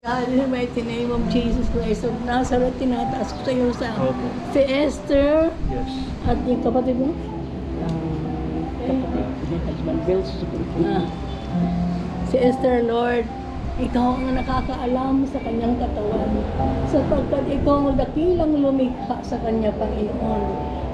God, in the mighty name of Jesus Christ of Nazareth, tinataas ko sa iyo sa si Esther Yes. at yung kapatid mo. Ah, si Esther, Lord, ikaw ang nakakaalam sa kanyang katawan sapagkat ikaw ang dakilang lumikha sa kanya, Panginoon.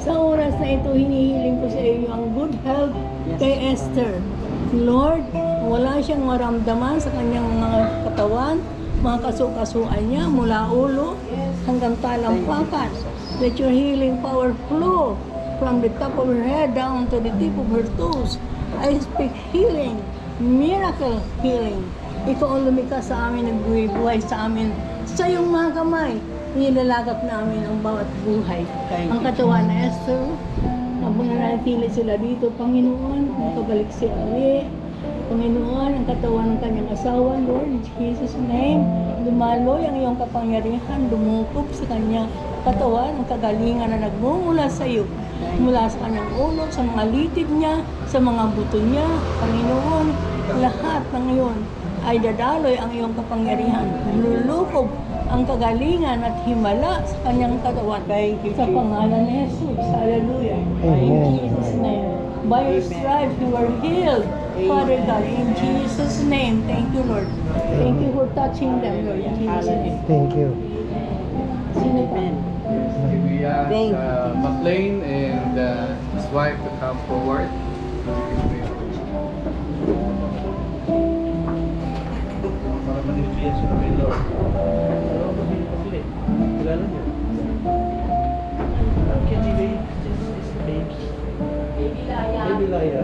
Sa oras na ito, hinihiling ko sa iyo ang good health kay Esther. Lord, wala siyang maramdaman sa kanyang mga katawan, mga kasukasuan niya mula ulo hanggang talampakan. Let your healing power flow from the top of her head down to the tip of her toes. I speak healing, miracle healing. Ikaw ang lumikha sa amin, nagbuhay sa amin. Sa iyong mga kamay, nilalagap namin ang bawat buhay. Ang katawan na Esther, habang nanatili sila dito, Panginoon, makabalik si Ali. Panginoon, ang katawan ng kanyang asawa, Lord, in Jesus' name, dumaloy ang iyong kapangyarihan, dumukob sa kanyang katawan, ang kagalingan na nagmumula sa iyo, mula sa kanyang ulo, sa mga litid niya, sa mga buto niya, Panginoon, lahat ng iyon ay dadaloy ang iyong kapangyarihan, lulukob ang kagalingan at himala sa kanyang katawan, sa pangalan ni Jesus, hallelujah, in Jesus' name. By your stripes you are healed, Father God, in Jesus' name. Thank you, Lord. Thank you for touching them, Lord, in Jesus' name. Thank you. Sino pa? We ask McLean and his wife to come forward. Para manifest siya kay Lord. Pero mag-i-complete. Kilala niyo? Ang kaya si babes. Baby Laya. Baby Laya.